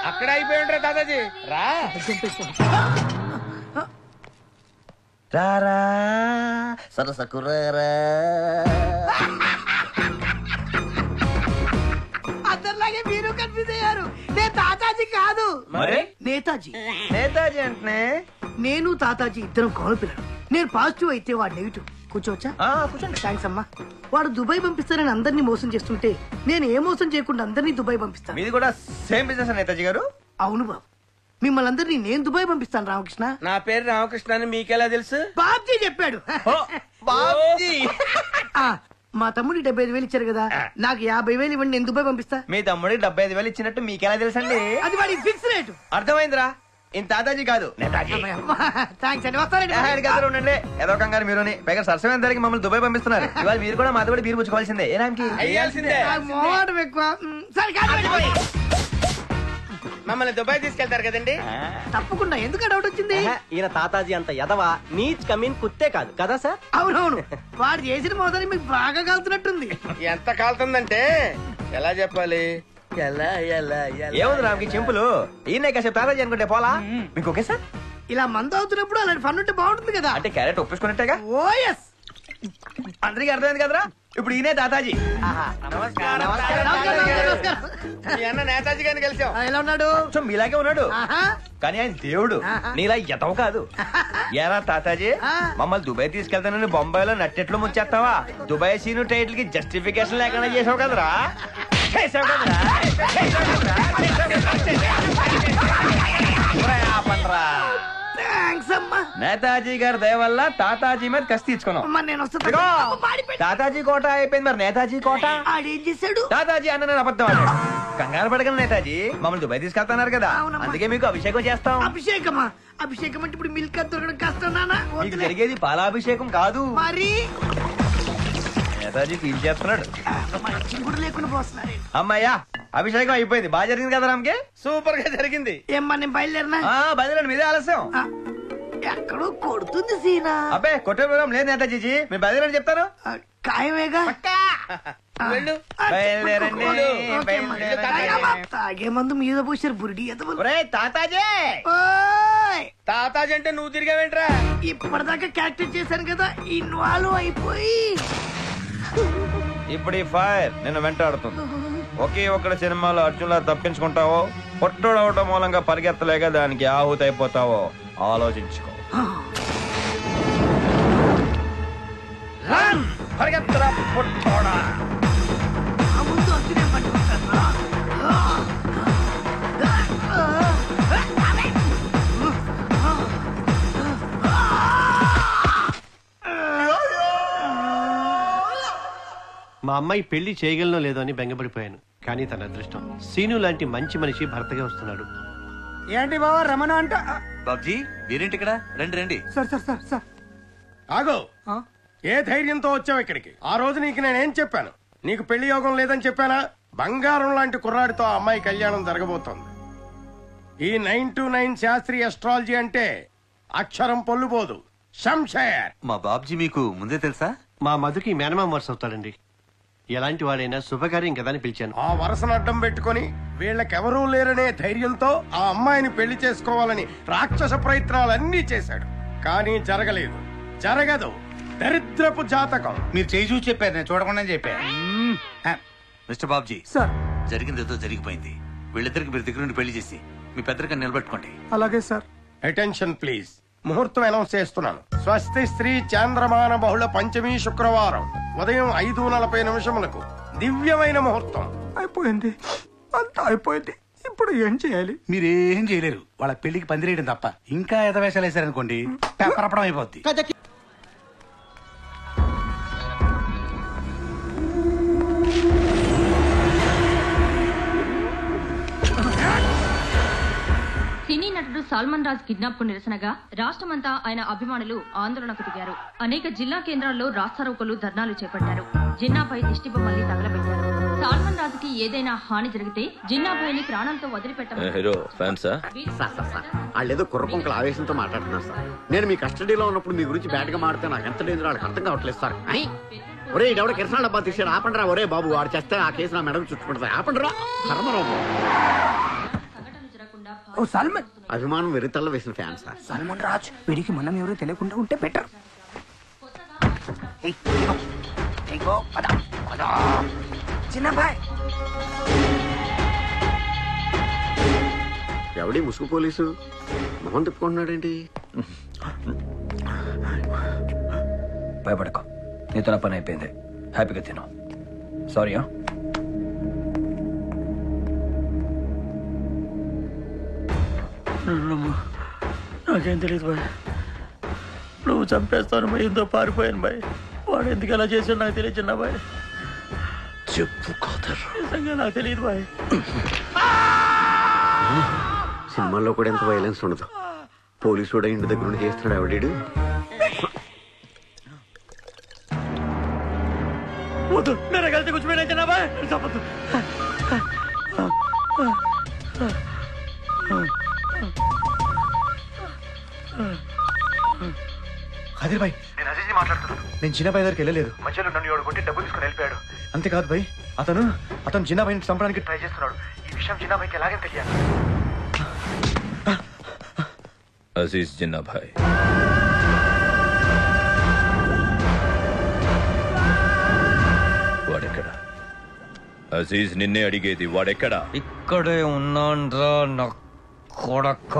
అక్కడ అయిపోయి ఉంటారా దాదాజీ రా రారా సరసకురారా. అందరిలాగే మీరు కన్ఫ్యూజ్ అయ్యారు. నేను తాతాజీ కాదు, మరి నేతాజీ. నేతాజీ అంటే నేను తాతాజీ ఇద్దరం కౌలు పిల్లలు. నేను పాజిటివ్ అయితే వాడు నెగిటివ్. కూర్చోవచ్చా? కూర్చోండి. థ్యాంక్స్ అమ్మా. వాడు దుబాయ్ పంపిస్తానని అందరినీ మోసం చేస్తుంటే నేను ఏ మోసం చేయకుండా అందరినీ దుబాయ్ పంపిస్తాను. మీది కూడా సేమ్ బిజినెస్ నేతాజీ గారు? అవును బాబు, మిమ్మల్ని అందరినీ నేను దుబాయ్ పంపిస్తాను. రామకృష్ణ. నా పేరు రామకృష్ణ అని మీకెలా తెలుసు? బాబ్జీ చెప్పాడు. బాబ్జీ. మా తమ్ముడికి 75,000 ఇచ్చారు కదా, నాకు 50,000 ఇవ్వండి, నేను దుబాయ్ పంపిస్తా. మీ తమ్ముడికి 75,000 ఇచ్చినట్టు మీకెలా తెలుసండి? అది వాడి ఫిక్స్ రేటు. అర్థమైందిరా, ఇంత తాతాజీ కాదు నేతాజీ. థ్యాంక్స్ అండి, వస్తానండి. ఉండండి, ఏదో కంగారు మీరుని. పైగా సరసమైన ధరకి మమ్మల్ని దుబాయ్ పంపిస్తున్నారు. ఇవాళ మీరు కూడా మాతో బీరు పుచ్చుకోవాల్సిందే. ఏ నామకి? అయ్యాల్సిందే. మోహం ఎక్కువ. సరే కాదు, మమ్మల్ని దుబాయ్ తీసుకెళ్తారు కదండి. తప్పకుండా. ఎందుకు డౌట్ వచ్చింది? ఈయన తాతాజీ అంత ఎదవా నీచ్ కమీన్ కుత్తే కాదు కదా సార్? అవునవును, వాడు చేసిన మోసాన్ని మీకు బాగా కాలుతున్నట్టుంది. ఎంత కాలుతుందంటే ఎలా చెప్పాలి? ఎలా ఎలా ఏముంది రామ్కి చింపులు. ఈయన కాసేపు తాతాజీ అనుకుంటే పోలా. మీకు ఓకే సార్? ఇలా మందు అవుతున్నప్పుడు అలాంటి ఫన్ ఉంటే బాగుంటుంది కదా. అంటే క్యారెట్ ఒప్పించుకున్నట్టేగా. ఓఎస్, అందరికీ అర్థమైంది కదరా. ఇప్పుడు ఈయనే తాతాజీ. నమస్కారం. మీ అన్న నేతాజీ గారిని కలిసాం. ఎలా ఉన్నాడు? సో మీలాగే ఉన్నాడు, ఆహా. కానీ ఆయన దేవుడు. నీలా ఎతవు కాదు. ఏరా తాతాజీ, మమ్మల్ని దుబాయ్ తీసుకెళ్తానని బొంబాయిలో నట్టెట్లు ముంచేస్తావా? దుబాయ్ సీను టైటిల్ కి జస్టిఫికేషన్ లేకుండా చేసావు కదరా. థాంక్స్ అమ్మా. నేతాజీ గారి దయ వల్ల తాతాజీ మీద కసి తీర్చుకున్నాం. అమ్మా, నేను వస్తాను. ఇదిగో, అమ్మ, మాడిపోయింది. తాతాజీ కోట అయిపోయింది, మరి నేతాజీ కోట. ఆడేం చేశాడు? తాతాజీ అన్న నేను అబద్ధం ఆడాడు. కంగారు పడగలను నేతాజీ, మమ్మల్ని దుబాయ్ తీసుకెళ్తున్నారు కదా, అవునమ్మా. అందుకే మీకు అభిషేకం చేస్తాం. అభిషేకమా? అభిషేకం అంటే ఇప్పుడు మిల్క్ అది దొరకడం కష్టం నాన్న. మీకు జరిగేది పాలాభిషేకం కాదు. మరి నేతాజీ ఫీల్ చేస్తున్నాడు. కూడా లేకుండా పోస్తున్నారు. అమ్మాయ్యా, అభిషేకం అయిపోయింది. బాగా జరిగింది కదా రామ్కి? సూపర్ గా జరిగింది. ఏమ్మా, నేను బయలుదేరినా? బయలుదేరండి, మీదే ఆలస్యం. ఎక్కడో కొడుతుంది సీనా. అబ్బే కొట్టే ప్రోగ్రాం లేదు నేతాజీ, మీరు బయలుదేరని చెప్తాను. ఖాయమేగా. వెళ్ళు. బయలుదేరండి, ఓకే అమ్మా. బయలుదేరండి. తాగే మందు మీద పోసారు బురిడి ఎదవలు. ఒరేయ్ తాతాజీ. ఓయ్, తాతాజీ అంటే నువ్వు తిరిగావేంట్రా? ఇప్పటిదాకా క్యారెక్టర్ చేశాను కదా, ఇన్వాల్వ్ అయిపోయి ఇప్పుడు ఈ ఫైర్ నిన్ను వెంటాడుతుంది. ఒకే ఒక్కడి సినిమాలో అర్జున్లా తప్పించుకుంటావో, పొట్టోడవటం మూలంగా పరిగెత్తలేక దానికి ఆహుతి అయిపోతావో ఆలోచించుకో. పరిగెత్తరా పొట్టోడా. ఆ ముందు అర్జునే పట్టుకుంటాను. మా అమ్మాయి పెళ్లి చేయగలనో లేదో అని బెంగపడిపోయాను. కానీ తన అదృష్టం సీను లాంటి మంచి మనిషి భర్తగా వస్తున్నాడు. ఏంటి బావా రమణ అంట? బాబ్జీ మీరేంటి ఇక్కడ? రండి రండి. సార్ సార్ సార్ సార్ ఆగో, ఏ ధైర్యంతో వచ్చావు ఇక్కడికి? ఆ రోజు నీకు నేనేం చెప్పాను? నీకు పెళ్లి యోగం లేదని చెప్పానా? బంగారం లాంటి కుర్రాడితో ఆ అమ్మాయి కళ్యాణం జరగబోతోంది. ఈ 929 శాస్త్రీయ అస్ట్రాలజీ అంటే అక్షరం పొల్లుపోదు. శంషేర్. మా బాబ్జీ మీకు ముందే తెలుసా? మా మధుకి మేనమామ వరుస అవుతాడండి. ఎలాంటి వాడైనా శుభకార్యం కదా అని పిలిచాను. ఆ వరసను అడ్డం పెట్టుకుని వీళ్ళకెవరూ లేరనే ధైర్యంతో ఆ అమ్మాయిని పెళ్లి చేసుకోవాలని రాక్షస ప్రయత్నాలన్నీ చేశాడు. కానీ జరగలేదు, జరగదు. దరిద్రపు జాతకం. మీరు చేయి చూసి చెప్పారు, నేను చూడకుండా చెప్పాను. Mister Babji, sir. జరిగింది ఏదో జరిగిపోయింది. వీళ్ళిద్దరికి మీరు దగ్గర నుండి పెళ్లి చేసి మీ పెద్దరికని నిలబెట్టుకోండి. అలాగే సార్. Attention please. ముహూర్తం అనౌన్స్ చేస్తున్నాను. స్వస్తి స్త్రీ చాంద్రమాన బహుళ పంచమి శుక్రవారం ఉదయం 5:40 దివ్యమైన ముహూర్తం. అయిపోయింది, అంతా అయిపోయింది. ఇప్పుడు ఏం చేయాలి? మీరేం చేయలేరు. వాళ్ళ పెళ్లికి పందిరేయడం తప్ప. ఇంకా ఎదవేషాలు వేశారనుకోండి, పేపరపడం అయిపోద్ది. సినీ నటుడు సల్మాన్ రాజ్ కిడ్నాప్ కు నిరసనగా రాష్ట్రమంతా ఆయన అభిమానులు ఆందోళనకు దిగారు. అనేక జిల్లా కేంద్రాల్లో రాస్తారోకోలు, ధర్నాలు చేపట్టారు. జిన్నాపై దిష్టి బొమ్మల్ని తగలబెట్టారు. సల్మాన్ రాజ్ కి ఏదైనా హాని జరిగితే జిన్నాపైని ప్రాణాలతో వదిలిపెట్టమని వాళ్ళేదో కుర్రపంకల ఆవేశంతో మాట్లాడుతున్నారు సార్. నేను మీ కస్టడీలో ఉన్నప్పుడు మీ గురించి బ్యాడ్ గా మాడితే నాకు ఎంత డేంజర్ వాళ్ళకి అర్థం కావట్లేదు సార్. ఒరే ఎవడ కిరసన డబ్బా తీసాడు ఆపండి రా. ఒరే బాబు వాడు చేస్తే ఆ కేసు నా మెడకు చుట్టుకుంటుంది. ఆపండి రా. కర్మరావు ఓ సల్మాన్ అభిమానం వెరితల్ల వేసిన ఫ్యాన్ సార్. సల్మాన్ రాజ్ వీడికి మనం ఎవరో తెలియకుండా ఉంటే బెటర్. చిన్న బాయ్ ఎవడి ముసుగు పోలీసు మొహం తిప్పుకుంటున్నాడేంటి? భయపడకో, నీతో నా పని అయిపోయింది. హ్యాపీగా తిను. సారీయా. నాకేం తెలియదు బాయ్. నువ్వు చంపేస్తాను భయంతో పారిపోయాను బాయ్. వాడు ఎందుకు ఎలా చేశాడు నాకు తెలియదు చిన్న బాయ్. చెప్పు ఖాదర్. నిజంగా నాకు తెలియదు బాయ్. సినిమాల్లో కూడా ఎంత వైలెన్స్ ఉండదు. పోలీసు కూడా ఇంటి దగ్గర నుండి చేస్తాడు ఎవడీడు. వద్దు, నేను కలిసి కూర్చోపోయినా చిన్న బాయ్. చెప్పద్దు. ఖాదర్ భాయ్, నేను అజీజ్ మాట్లాడుతున్నాను. నేను చిన్నబాయ్ దగ్గరికి వెళ్ళలేదు. మధ్యలో నన్ను ఎవడు కొట్టి డబ్బులు తీసుకుని వెళ్ళిపోయాడు. అంతేకాదు భాయ్, అతను చిన్నబాయిని చంపడానికి ట్రై చేస్తున్నాడు. ఈ విషయం చిన్నబాయికి ఎలాగే తెలియాలి. అజీజ్ జిన్నా భాయ్, వాడెక్కడ? అజీజ్ నిన్నే అడిగేది, వాడెక్కడా? ఇక్కడే ఉన్నాన్రా నా కొడక.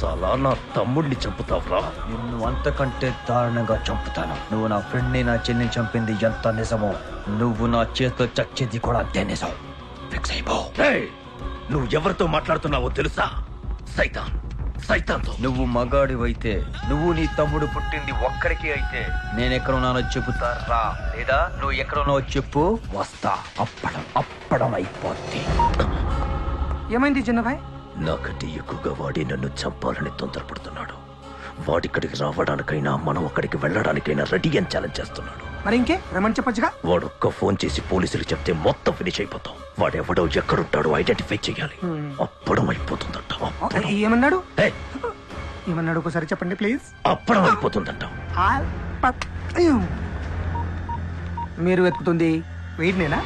సలా నా తమ్ముడిని చంపుతావురా? నిన్ను అంతకంటే దారుణంగా చంపుతాను. నువ్వు నా ఫ్రెండ్ ని, నా చెల్లిని చంపింది ఎంత నిజమో, నువ్వు నా చేతితో చచ్చేది కూడా అంతే నిజం. ఫిక్స్ అయిపో. నువ్వు ఎవరితో మాట్లాడుతున్నావో తెలుసా? సైతాన్, సైతాన్తో. నువ్వు మగాడివైతే, నువ్వు నీ తమ్ముడు పుట్టింది ఒక్కడికి అయితే, నేనెక్కడున్నానో చెబుతారా? లేదా నువ్వు ఎక్కడున్నావో చెప్పు, వస్తా. అప్పడం అయిపోద్ది. ఏమైంది చిన్న బాయ్? నాకంటే ఎక్కువగా వాడి నన్ను చంపాలని తొందరపడుతున్నాడు. వాడిక్కడికి రావడానికైనా మనం అక్కడికి వెళ్ళడానికైనా రెడీ అని ఛాలెంజ్ చేస్తున్నాడు. మరి ఇంకే రమణ్ చెప్పొచ్చుగా. వాడొక్క ఫోన్ చేసి పోలీసులు చెప్తే మొత్తం ఫినిష్ అయిపోతాం. వాడెవడో ఎక్కడుంటాడో ఐడెంటిఫై చేయాలి. అప్పడం అయిపోతుందంట. ఏమన్నాడు? ఏమన్నాడు ఒకసారి చెప్పండి ప్లీజ్. అప్పడం అయిపోతుందంట. మీరు వెతుకుతుంది వీడినేనా?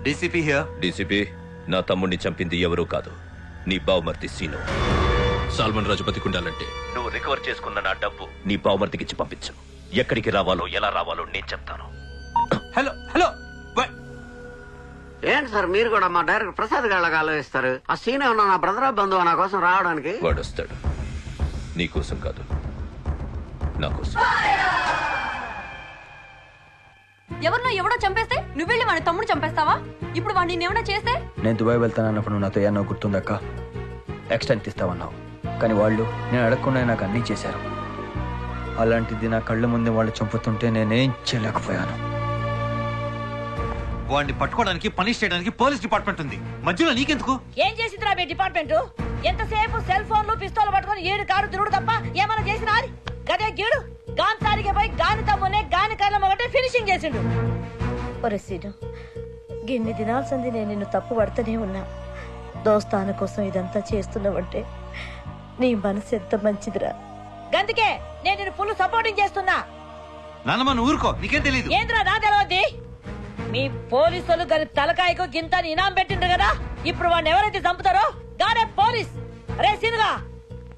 DCP here. డీసీపీ, నా తమ్ముడిని చంపింది ఎవరూ కాదు, నీ బావమర్ది సీను. సాల్మన్ రాజు బతికుండాలంటే నువ్వు రికవర్ చేసుకున్న నా డబ్బు నీ బావమర్దికి ఇచ్చి పంపించు. ఎక్కడికి రావాలో ఎలా రావాలో నేను చెప్తాను. Hello hello. ఏంటి సార్ మీరు కూడా మా డైరెక్టర్ ప్రసాద్ గాళ్ళగా ఆలోచిస్తారు? ఆ సీన్ ఏమన్నా నా బ్రదర్ బంధువు నా కోసం రావడానికి? వాడు వస్తాడు, నీ కోసం కాదు, నా కోసం. ఎవరినో ఎవడో చంపేస్తే నువ్వెళ్ళి వాడి తమ్ముడు చంపేస్తావా? ఇప్పుడు వాడిని నేనేమన్నా చేస్తే? నేను దుబాయ్ వెళ్తానన్నప్పుడు నువ్వు నాతో ఏమన్నా గుర్తుందక్క? ఎక్స్టెంట్ ఇస్తావన్నావు, కానీ వాళ్ళు నేను అడగకుండా నాకు అన్నీ చేశారు. అలాంటిది నా కళ్ళ ముందే వాళ్ళు చంపుతుంటే నేనేం చేయలేకపోయాను. వాడిని పట్టుకోవడానికి, పనిష్ చేయడానికి పోలీస్ డిపార్ట్మెంట్ ఉంది. మధ్యలో నీకెందుకు? ఏం చేసిందిరా మీ డిపార్ట్మెంట్? ఎంతసేపు సెల్ ఫోన్లు పిస్తోలు పట్టుకొని ఏడు కారు తిరుగుడు తప్ప ఏమైనా చేసినా? గదే గీడు గాంతారికి పోయి గాని తమ్మునే గాని కళ్ళం ఒకటే ఫినిషింగ్ చేసిండు. ఒరే సీను, గిన్ని దినాల్సింది నేను నిన్ను తప్పు పడుతూనే ఉన్నా. దోస్తాన కోసం ఇదంతా చేస్తున్నావంటే నీ మనసు ఎంత మంచిదిరా. గందుకే నేను నిన్ను ఫుల్ సపోర్టింగ్ చేస్తున్నా. నాన్నమ్మ నువ్వు ఊరుకో, నీకేం తెలియదు. ఏంద్రా నా తెలవద్ది? మీ పోలీసులు గారి తలకాయకు గింత ఇనాం పెట్టిండ్రు కదా, ఇప్పుడు వాడిని ఎవరైతే చంపుతారో గానే పోలీస్. రే సీనుగా,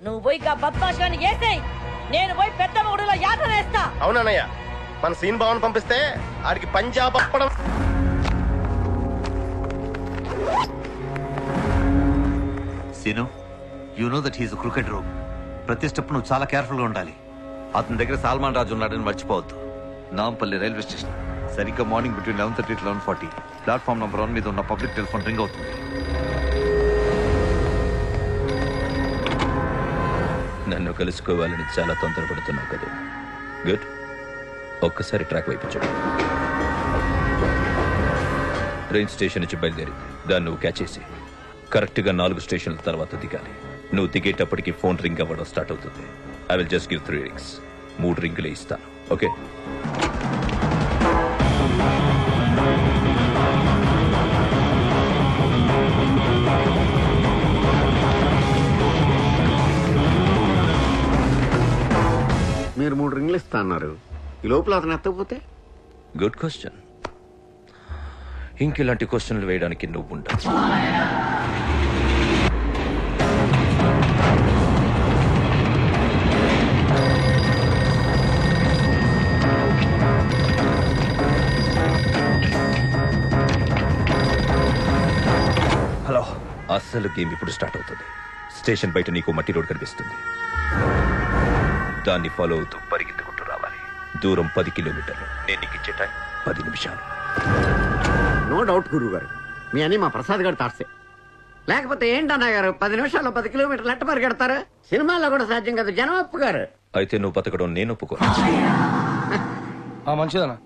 నువ్వు పోయి బద్మాషాన్ని వేసేయి, నేను పోయి పెద్ద మొగుడులో యాత్ర వేస్తా. అవునన్నయ్య, మన సీన్ బావన్ పంపిస్తే ఆడికి పంజాబ్ అప్పడం. Seenu, you know that he's cricket rogue. ప్రతి స్టెప్ నువ్వు చాలా కేర్ఫుల్ గా ఉండాలి. అతని దగ్గర సాల్మాన్ రాజు ఉన్నాడని మర్చిపోవద్దు. నాంపల్లి రైల్వే స్టేషన్ సరిగ్గా morning between 11:30 to 11:40 platform number 1 మీద ఉన్న పబ్లిక్ టెలిఫోన్ రింగ్ అవుతుంది. నన్ను కలుసుకోవాలని చాలా తొందరపడుతున్నావు కదా. గుడ్, ఒక్కసారి ట్రాక్ వైపు చూడు. ట్రైన్ స్టేషన్ నుంచి బయలుదేరింది, దాన్ని నువ్వు క్యాచ్ చేసి కరెక్ట్గా 4 స్టేషన్ల తర్వాత దిగాలి. నువ్వు దిగేటప్పటికి ఫోన్ రింగ్ అవ్వడం స్టార్ట్ అవుతుంది. I will just give 3 rings. 3 రింగులే ఇస్తాను, ఓకే? మీరు 3 రింగులు ఇస్తా అన్నారు. ఈ లోపల అతను ఎత్తకపోతే? Good question. ఇంకెలాంటి క్వశ్చన్లు వేయడానికి నువ్వు ఉండవు. హలో. అసలు గేమ్ ఇప్పుడు స్టార్ట్ అవుతుంది. స్టేషన్ బయట నీకు మట్టి రోడ్ కనిపిస్తుంది. దాన్ని ఫాలో అవుతూ పరిగెత్తుకుంటూ రావాలి. దూరం 10 కిలోమీటర్లు. నేను నీకు ఇచ్చే టైం 10 నిమిషాలు. నో డౌట్ గురువు గారు, మీ అని మా ప్రసాద్ గారు తాడ్సే. లేకపోతే ఏంటన్నా గారు 10 నిమిషాల్లో 10 కిలోమీటర్లు ఎట్ట పరిగెడతారు? సినిమాల్లో కూడా సాధ్యం కదా జనం ఒప్పుగారు. అయితే నువ్వు బతకడం నేను ఒప్పుకో. మంచిదన్నా.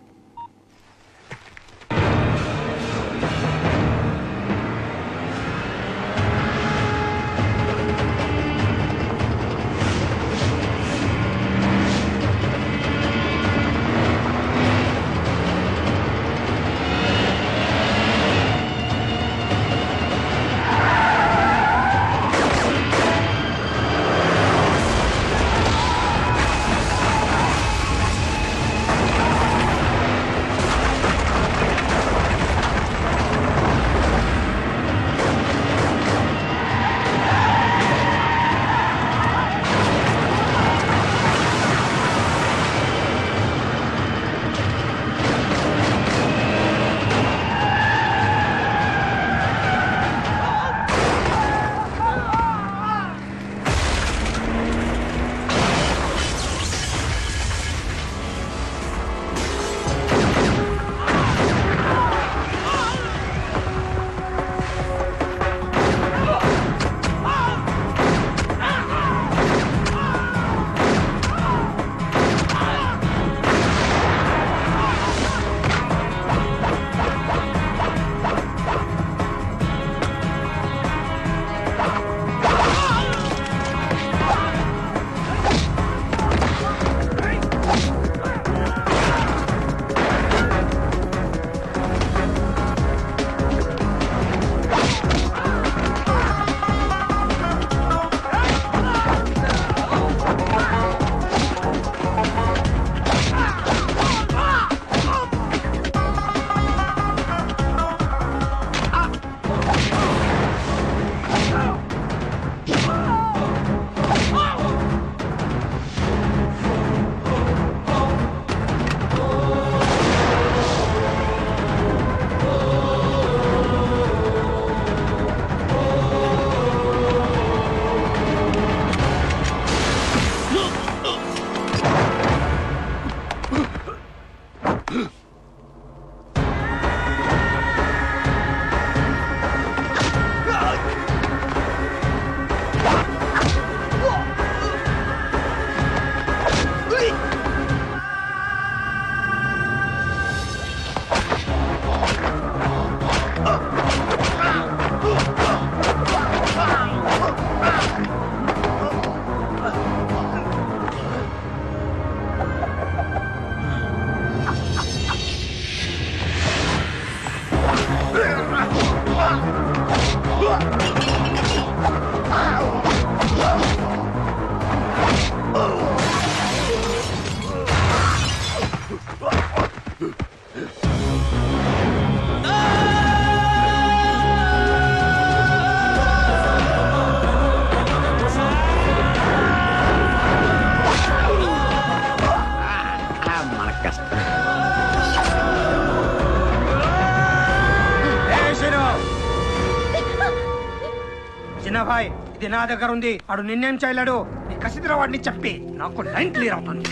భాయ్ ఇది నా దగ్గర ఉంది. ఆడు నిన్నేం చేయలేడు. నీ కసిదిర వాడిని చెప్పి నాకు లైన్ క్లియర్ అవుతుంది.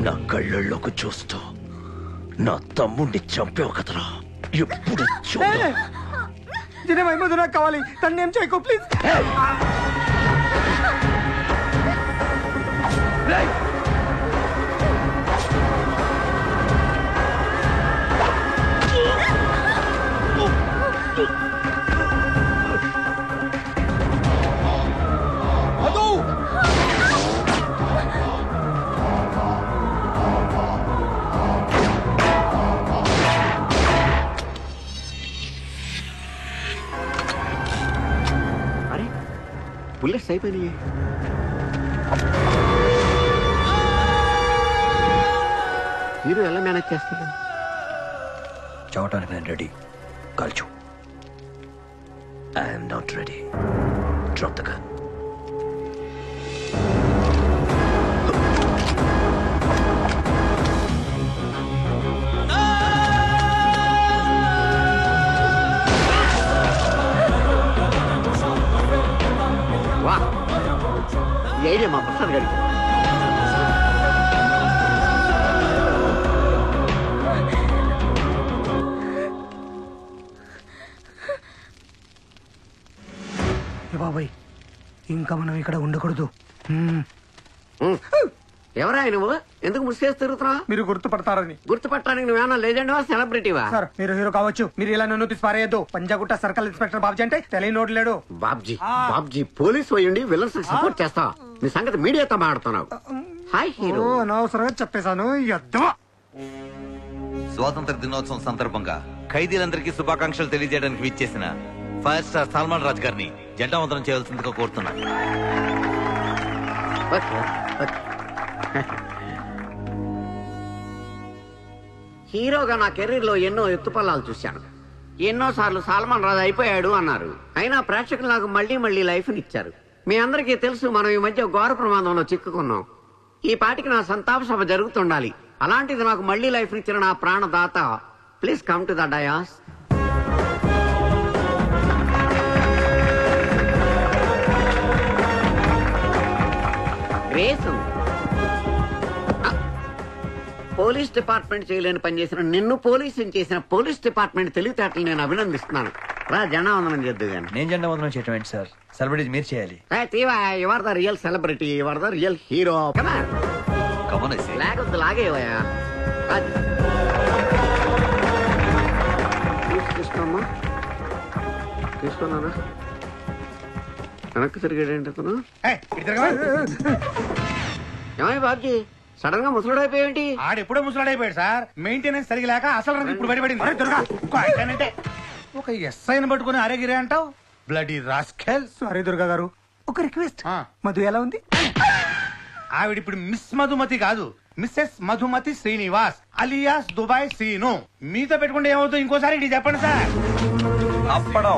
నా కళ్ళల్లోకి చూస్తూ నా తమ్ముడిని చంపావు కదరా. ఎప్పుడు జినభాయ్ ముందు నాకు కావాలి. తన్నేం చేయకు ప్లీజ్. బుల్లెట్స్ అయిపోయినాయి. హీరో ఎలా మేనేజ్ చేస్తారు? చావటానికి నేను రెడీ, కాల్చు. I'm not ready. Drop the gun. వా, ఈ ఐడియా మా ప్రసాద్ గారికి. బాబాయ్ ఇంకా మనం ఇక్కడ ఉండకూడదు. ఎవరా నువ్వు? ఎందుకు ముసుకేసి తిరుగుతున్నా? మీరు గుర్తుపడతారని. గుర్తుపట్టడానికి నువ్వేమన్నా లెజెండ్వా సెలబ్రిటీవా? సార్ మీరు హీరో కావచ్చు, మీరు ఇలా నన్ను తీసి పారేయద్దు. పంజాగుట్ట సర్కిల్ ఇన్స్పెక్టర్ బాబ్జీ అంటే తెలియనోడు లేడు. బాబ్జీ పోలీస్ అయ్యుండి విలన్స్ సపోర్ట్ చేస్తా. నీ సంగతి మీడియాతో మాట్లాడుతున్నావు. Hi hero. అనవసరంగా చెప్పేశాను. స్వాతంత్ర దినోత్సవం సందర్భంగా ఖైదీలందరికీ శుభాకాంక్షలు తెలియజేయడానికి విచ్చేసిన ఫైర్ స్టార్ సల్మాన్ రాజ్ గారిని జెండా వందనం చేయవలసిందిగా కోరుతున్నాను. హీరోగా నా కెరీర్ లో ఎన్నో ఎత్తుపల్లాలు చూశాను. ఎన్నోసార్లు సల్మాన్ రాజ్ అయిపోయాడు అన్నారు. అయినా ప్రేక్షకులు నాకు మళ్ళీ లైఫ్ని ఇచ్చారు. మీ అందరికీ తెలుసు, మనం ఈ మధ్య ఘోర ప్రమాదంలో చిక్కుకున్నాం. ఈ పాటికి నా సంతాప సభ జరుగుతుండాలి. అలాంటిది నాకు మళ్ళీ లైఫ్ ఇచ్చిన నా ప్రాణదాత, please come to the dais. Grace, police department చేయలేని పనిచేసిన నిన్ను పోలీసుని చేసిన పోలీస్ డిపార్ట్మెంట్ తెలివితేటలు నేను అభినందిస్తున్నాను. రా జెండా వందనం చేద్దు గాని. నేను జెండా వందనం చేయటం ఏంటి సార్? సెలబ్రిటీస్ మీరు చేయాలి. Your the real celebrity, your the real hero. లేకొద్దు, లాగేవయా. తీసుకోమ్మా, తీసుకున్నానా? వెనక్కి తిరిగాడేంటి అతను? ఏమై బాబ్జీ సడన్ గా ముసలాడైపోయేంటి? ఆడెప్పుడో ముసలాడైపోయాడు సార్. మెయింటెనెన్స్ సరిగా లేక అసలు రంగు ఇప్పుడు బయటపడింది. ఒక ఎస్ఐని పట్టుకుని అరేగిరే అంటావు? Bloody rascal. సారీ దుర్గా గారు, ఒక రిక్వెస్ట్. మధు ఎలా ఉంది? ఆవిడిప్పుడు మిస్ మధుమతి కాదు, Mrs Madhumati Srinivas alias Dubai Seenu. మీతో పెట్టుకుంటే ఏమవుతుంది? ఇంకోసారి ఇది చెప్పండి సార్. అప్పడం